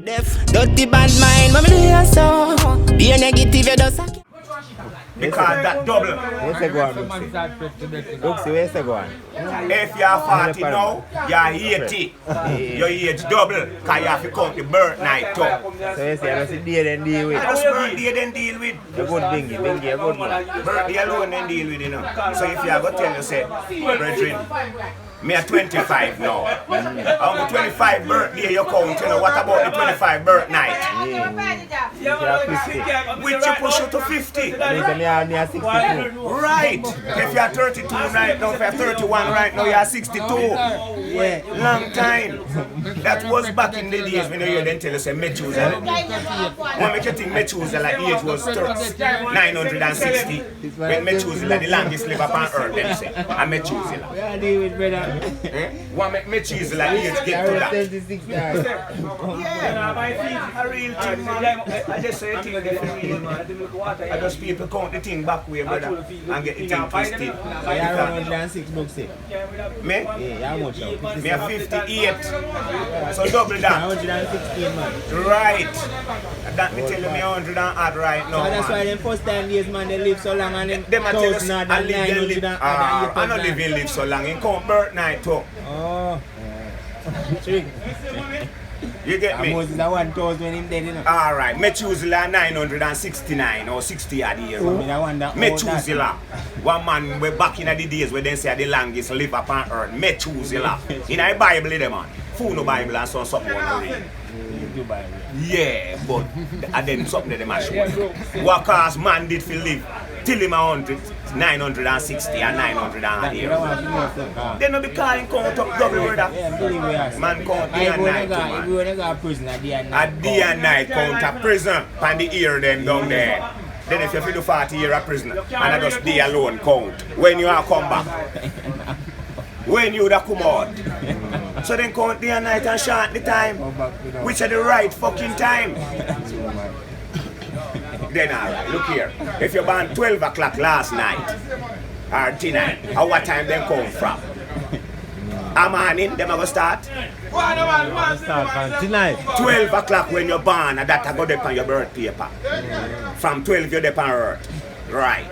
deaf. Dirty bad mind, mommy do so. Be a negative, you just suck. Because that double. Where's the one? Look, see where's the one? If you're 40 now, you're 80. Your age double. Because you have to count the birth night too. So you say, I don't deal and deal with. Just birthday then deal with. A good bingy, a good one. Birthday alone then deal with, you know. So if you are going to tell you, say, brethren, me are 25 now. On the 25 birthday you count, you know, what about the 25 birth night? Which you push you to 50. Me are 62. Right. If you are 32 right now, if you are 31 right now, you are 62. Yeah. Long time. That was back in the days when you hear them tell us, say, Methuselah. When we think Methuselah age was 960. When Methuselah, the longest live upon earth, them say. And Methuselah. Where are they with, brother? What make Methuselah age get to that? 26 times. Yeah, my feet are real thing, man. I just say thing get real, man. I just people count the thing back way, brother, and get the thing twisted. You are 106 books, eh? Me? Yeah, how much now? Me are 58. So double that. 116, man. Right. That me tell you me 100 and add right now, So that's why man. them first time days, man, they live so long and them Them a tell us 1,000 and I live 900 live. and I don't live and live so long. In count birth night too. Oh. Trick. You get me? Moses a 1,000 when him dead, you know. Alright, Methuselah 969 or 60 odd years. Methuselah. One man we back in the days where they say the longest live upon earth. Methuselah. In the Bible, them man. Full no Bible and something want to read. Yeah, but and then something that they must show. What cause man did for live till him 960 and 900 and years. They no be calling count up double brother. Man count day and night man. We go prison at day and night. A day and night count a prison and the ear them down there. Then if you feel do 40 years a prison and I just day alone count. When you are come back. When you da come out. So then count day and night and short the time. Which are the right fucking time. Then alright, look here. If you born 12 o'clock last night or tonight, at what time them come from? A morning, them a go start? Tonight. 12 o'clock when you're born, and that I go there on your birth paper. From 12 you're there on earth. Right.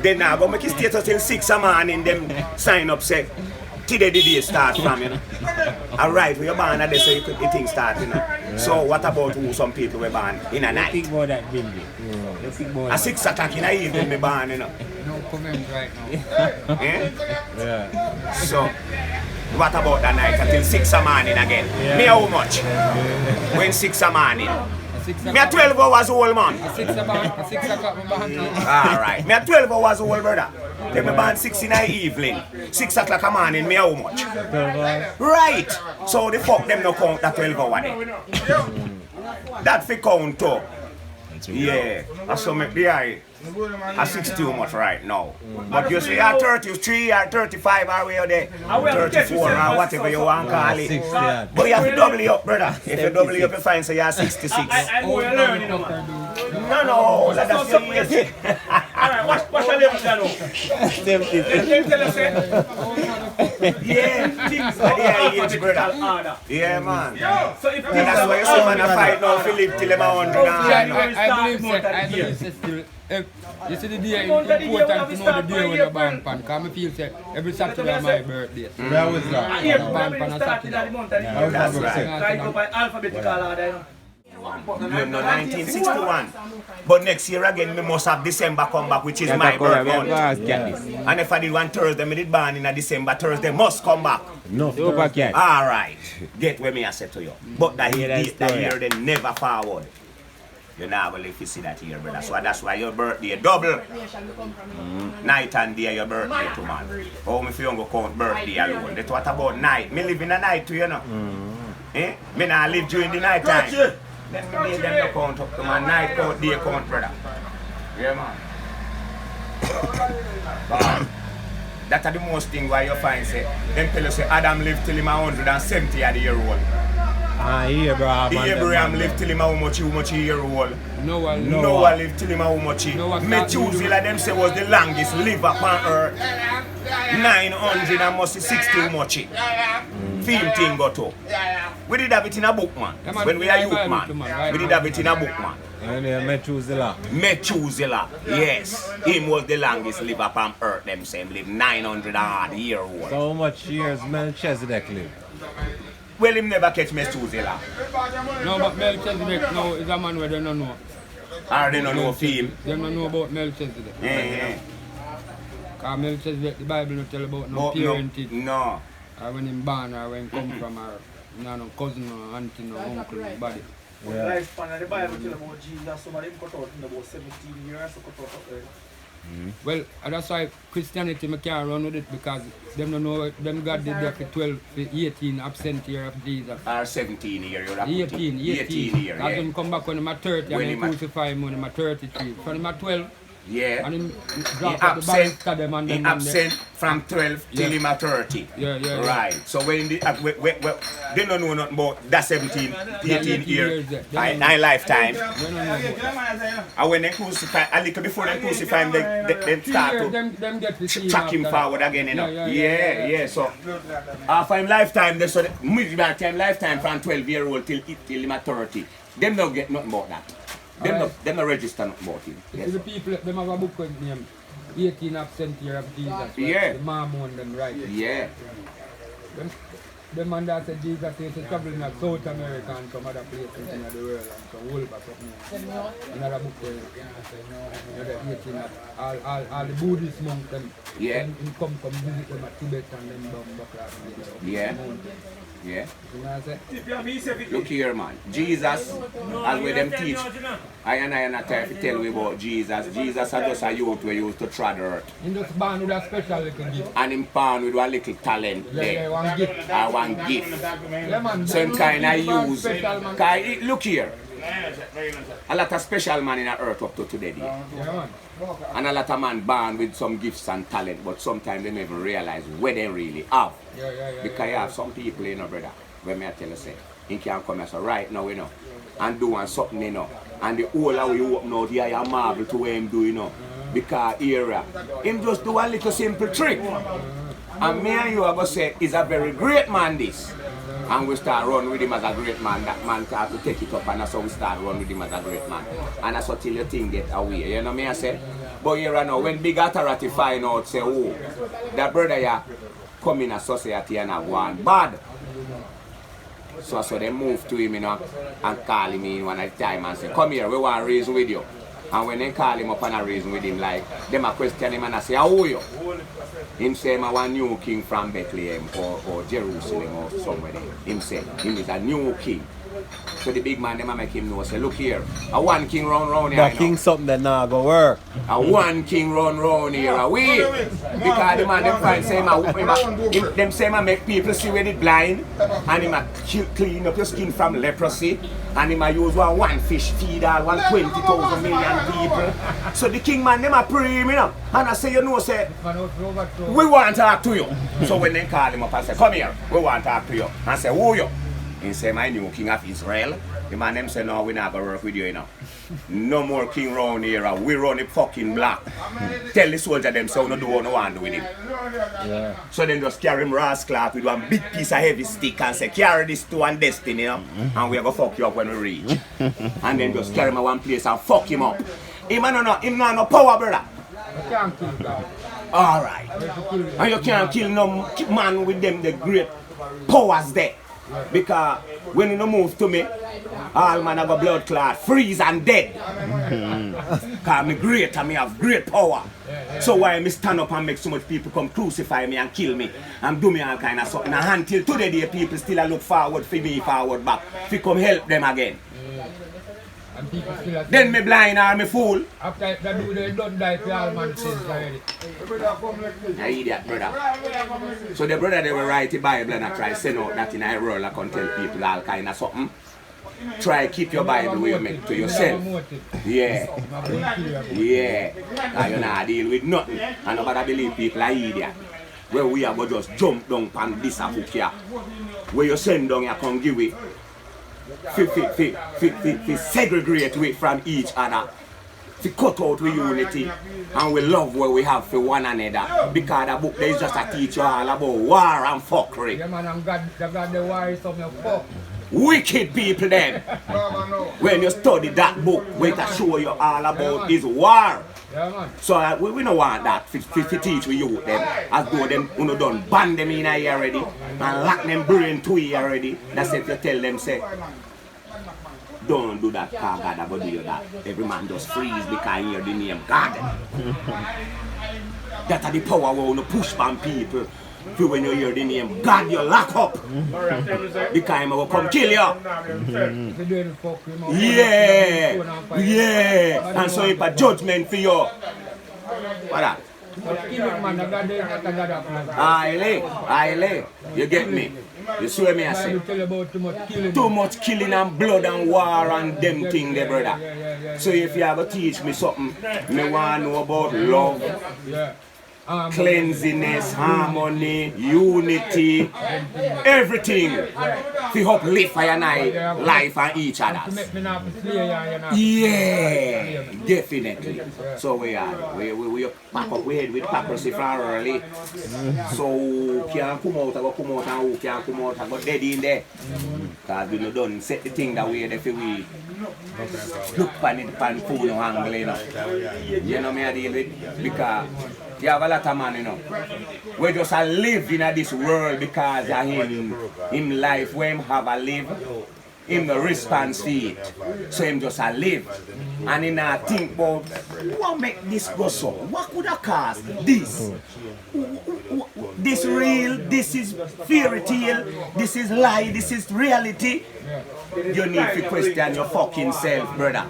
Then I go make you status till 6 a morning, them sign up say, today the day start from, you know. Alright, when you're born, and they say the thing start, you know. So what about who some people were born in a night? Think about that, Bindi. At 6 o'clock in the evening, me born, you know. No comment right now. Yeah? So, what about that night until 6 a morning again? Yeah. Me how much? When 6 a morning? Me a 12 hours old man. 6 o'clock, I'm back. Alright, me a 12 hours old brother. Then me born 6 in the evening. 6 o'clock a morning, me how much? Right. So the fuck them no count that 12 hour then. That fi count too. Yeah. That's so make the eye. I 60 too much right now. But you say you're 33 or 35 or where there, 34 or whatever you want to call it. But you have to double it up, brother. If you double it up, you find say you're 66. No, that's your age. Alright, what's your level now? Yeah, things are their age, brother. Yeah, man. So if And that's why you see man a fight now for live till them 100 I believe say still. You see the day important to know the day when you're born pan. Because I feel say every Saturday is my birthday. Where was that? Born pan on Saturday. That's right. Try to by alphabetical order. You know, 1961. But next year again, we must have December come back, which is my birth month. And if I did one Thursday, I did born in a December, Thursday must come back. No, overcat. Alright. Get where me I said to you. But that year they never forward. You're not going to see that here, brother. So that's why your birthday double. Night and day your birthday too, man. Oh, if you don't go count birthday alone. That's what about night. Me live in the night too, you know. Eh? Me not live during the night time. Then me make them no count up to my night count, day count, brother. Yeah, man. But that's the most thing why you find say, them tell you say Adam lived till him 170 year old. Abraham lived till him how much year old. Noah lived till him how much. Methuselah them say was the longest live upon earth. 900 and must 60 much. film thing go to. We did have it in a book, man. Yeah, man. When we are youth, Right, man. right. We did have it in a book, man. And Methuselah. Methuselah, yes. Him was the longest live upon earth, them same live 900 odd year old. So how much years Melchizedek lived? Well, him never catch Methuselah. No, but Melchizedek now is a man where they don't know. Or they don't know of him. They don't know about Melchizedek. Yeah. Because Melchizedek, the Bible don't tell about no But parentage. no. Or when him born or when he come from or no cousin or auntie or uncle or body. Yeah. Lifespan and the Bible tell about Jesus, some of them cut out in about 17 years, so cut out early. Well, and that's why Christianity I can't run with it because them don't know them God did that for 12, for 18 absent year of Jesus. Or 17 year, you're 18 year, Because yeah. him come back when him at 30 When and him then at- crucify him when him at 33. When him at 12 Yeah. and him He drop out the absent, barricade them and he them absent from 12 till Yeah. him at 30. Yeah. Right. So when they don't know nothing about that 17, 18 year years there. I lifetime. They don't know about. And when they crucify, a little before they crucify him, they start to them get to see chuck him after forward again, you know. Yeah. Yeah. So after him lifetime, they so the time lifetime from 12-year-old till him at 30. Them don't get nothing about that. Them not register nothing about him. You Yes. see the people, them have a book with name 18 absent year of Jesus. Right? Yeah. The Mormon them right. Yeah. Them man that said Jesus is traveling in South America and some other places in the world and some world or something. Another book where the 18 all the Buddhist monks them. Yeah. Them come visit them at Tibet and them down back Yeah. Yeah. You know what I say? Look here, man. Jesus, as we them teach, I not try to tell you about Jesus. Jesus is just a youth we used to trod earth. He just born with a special little gift. And him born with a little talent Yeah, there. one gift. I want gift. Yeah, man. Some kind of One use. special, man. Cause look here. A lot of special man in the earth up to today. There. Yeah, man. And a lot of man born with some gifts and talent, but sometimes they never realize where they really have. Yeah. Because you have some people, you know, brother, when me I tell you, say, he can come and say, right now, you know, and doing something, you know, and the whole of you open out here, you marvel to what him do, you know, because here, him just do a little simple trick. And me and you are going to say, he's a very great man, this. And we start run with him as a great man. That man start to take it up, and that's how we start run with him as a great man. And that's until your thing get away. You know me I say? But here I know, when big authority find out, say, oh, that brother here come in a society and have one bad. So they move to him, you know, and call him in one at a time and say, come here, we want to reason with you. And when they call him up and a reason with him, like, them a question him and I say, how are you? Him say, I want new king from Bethlehem or Jerusalem or somewhere there. Him say, him is a new king. So the big man, them a make him know, say, look here, a one king round here. That king something that now go work. A one king round here. We because the man them find say them say man make people see where they blind and him a clean up your skin from leprosy and him a use one fish feed all 120,000 million people. So the king man them a pray him, you know, and I say you know say we want to talk to you. So when they call him up and say come here, we want to talk to you and say who you? He say my new king of Israel. The man them say no, we not gonna work with you, you know. No more king round here. We run the fucking block. Tell the soldier them so no do what no want to do with him. Yeah. So then just carry him rascal with one big piece of heavy stick and say carry this to one destiny, you know, and we gonna fuck you up when we reach. And then just carry him to one place and fuck him up. Him no power, brother. You can't kill God. Alright. And you can't kill no man with them the great powers there. Because when you no move to me, all man have a blood clot, freeze and dead. Because me great and me have great power. So why me stand up and make so much people come crucify me and kill me and do me all kind of something. And until today people still look forward for me forward back. Fi come help them again. And people still Then me blind or me fool. after that do they don't die for all man sins already. I idiot brother. So the brother they will write the Bible and I try send out that in a world and can tell people all kind of something. Try keep your Bible where you make to yourself. Yeah. Yeah. And you not deal with nothing. And nobody believe people are idiot. Where we are go just jump down on this a book here. Where you send down you can give it. Segregate it from each other. to cut out with unity and we love what we have for one another. Because the book there is just a teach you all about war and fuckery. Yeah, man, and God the war is something fuck. Wicked people them. When you study that book, we can show you all about is war. Yeah, man. So we don't want that to teach we youth them. As though them you done ban them in here already and lock them brain to here already. That's if you tell them say don't do that, because God about do you that. Every man just freeze because he hear the name God. That's the power we want to push on people. So when you hear the name God, you lock up. Because he will come kill you. Yeah. Yeah. And so it's a judgment for you. What that? Aye. You get me? You see what me I say? Too much killing and blood and war and them thing there, brother. So if you ever teach me something, me want to know about love, cleanliness, harmony, unity, everything to uplift for your life and each other. Yeah, definitely. So we pack up we head with hypocrisy from early. So can't come out and who can't come out and go dead in there. Because we don't set the thing that way if we look pan it pan food no angle, you know. You know me I deal with because you have a lot of man, you know. We just live in this world because of him life where him have a live, him the response to it. So him just live. And him not think about what make this go so? What could have caused this? This real, this is fairy tale, this is lie, this is reality. You need to question your fucking self, brother.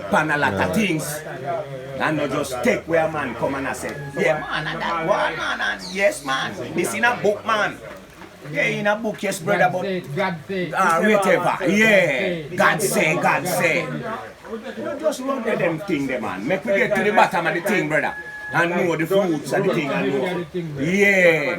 Pan a lot of things. And not just take where a man come and say, yeah man, and that one man, and yes man, this in a book man. Yeah, in a book, yes brother, but whatever, yeah, God say. You just run to them thing there man. Make we get to the bottom of the thing, brother. And know the fruits of the thing and know. Yeah.